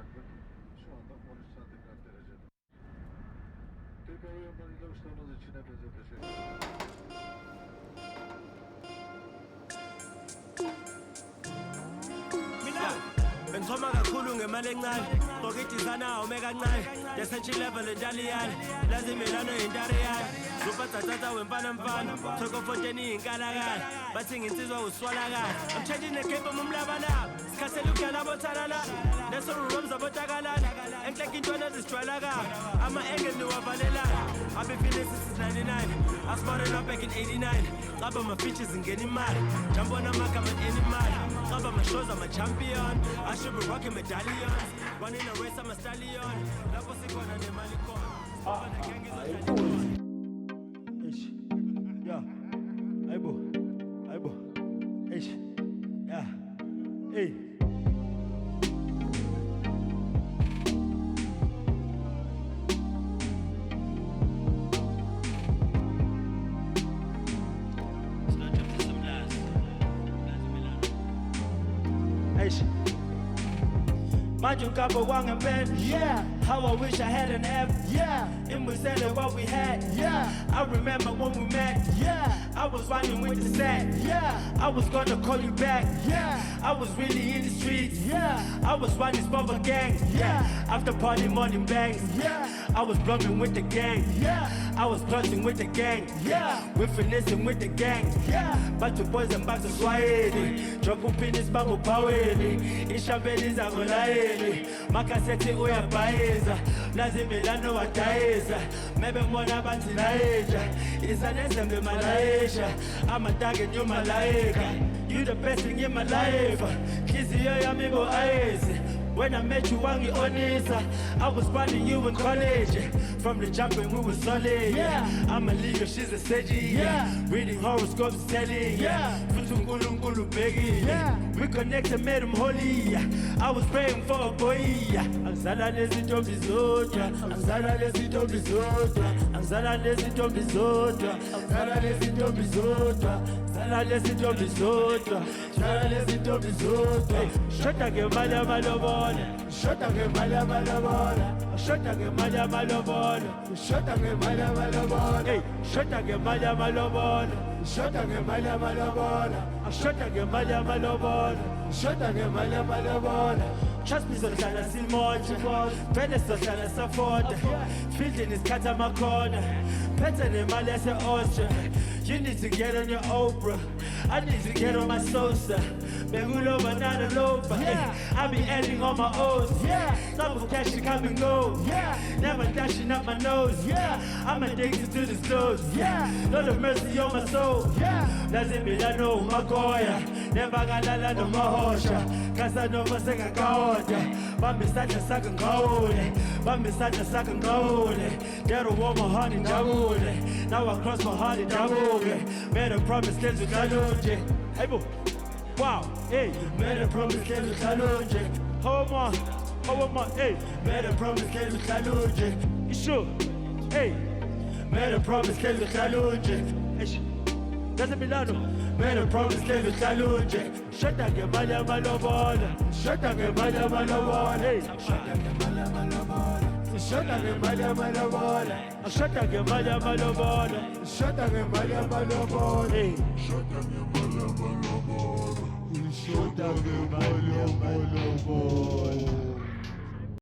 sıcaklık şu anda 13 santigrat derece. Türk Hava Yolları'yla uçtuğunuz için hepinize teşekkür ederim. Bengithoma kakhulu ngemali encane ngokidizana ume kancane desentry level entaliyane lazi milano intariyane zuphatsathatha wemfana mfana thokofonteni iy'nkalakala bathi nginsizwa uswalakala I'm changing the game from umlabalaba sikhathela ukudlala bothalala nesorurom zabotakalala enhleka intwana ezisijwayelakala ama-engel niwavalelana I've been feeling since 99 I started up back in 89 Caba ma-features ngena imali jambona amagama animal Caba ma-shows I'm a champion I should be rocking medallions Running a race I'm a stallion Lapho sikhona nemali khona Ish Yeah Aibo Ish Yeah Hey Manje unkabo wangempela Yeah, How I wish I had an F yeah, Imbusele what we had yeah, I remember when we met yeah, I was running with the set yeah, I was gonna call you back yeah, I was really in the streets yeah, I was running spot gang Yeah. After party morning bangs yeah, I was bluffing with the gang yeah, I was plotting with the gang Yeah. We're finessing with the gang yeah. Back to boys and back to swahili Drop upinis bango paweli Ishambeli zango laeli Makaseti uyabhayeza Nazi milano watayeza Mebe mwana banti laeja Izanezembe malaisha I'm a target you malaika You the best thing in my life Kiziyo yami bo aezi When I met you, wangi onisa I was finding you in college From the jump when we were solid Yeah. I'm a leader, she's a seji Yeah. Reading horoscopes, telling Yeah. Futu nkulu begi Yeah. We connected, made him holy I was praying for a boy Angizala nezintombi zodwa Angizala nezintombi zodwa Angizala nezintombi zodwa Angizala nezintombi zodwa Angizala nezintombi zodwa Angizala nezintombi zodwa Shoda ngemali yamalobola Shoda ngemali yamalobola Shoda ngemali yamalobola Shoda ngemali yamalobola Shoda ngemali yamalobola Shoda ngemali yamalobola Shoda ngemali yamalobola Shoda ngemali yamalobola Trust me, sohlala simoja Vele sohlala safoda Fielding is cut on my corner Phethe nemali yase-Austria You need to get on your Oprah I need to get on my Sosa Bengulo banana loafer Yeah. I be adding on my O's Yeah. Some of cash come and go Yeah. Never dashing up my nose Yeah. I'm addicted to the stores Yeah. Lord of mercy on my soul Yeah. Lazi milano umagoya Never galala no mahosha Casanova seka kaoda Bambi sata saka ngawule Bambi sata saka ngawule Ghetto war my heart in jabule Now I cross my heart in jabule Made a promise kenzu kalunje Hey boo Wow, hey, made a promise kenzu kalunje Hold on, hey Made a promise kenzu kalunje You sure? Hey Made a promise kenzu kalunje Hey, that's a Milano Made a promise kenzu kalunje Shota ngemali yamalobola Shota ngemali yamalobola Hey, shota ngemali yamalobola Shota ngemali yamalobola Shota ngemali yamalobola Shota ngemali yamalobola Hey, shota ngemali yamalobola Shota ngemali yamalobola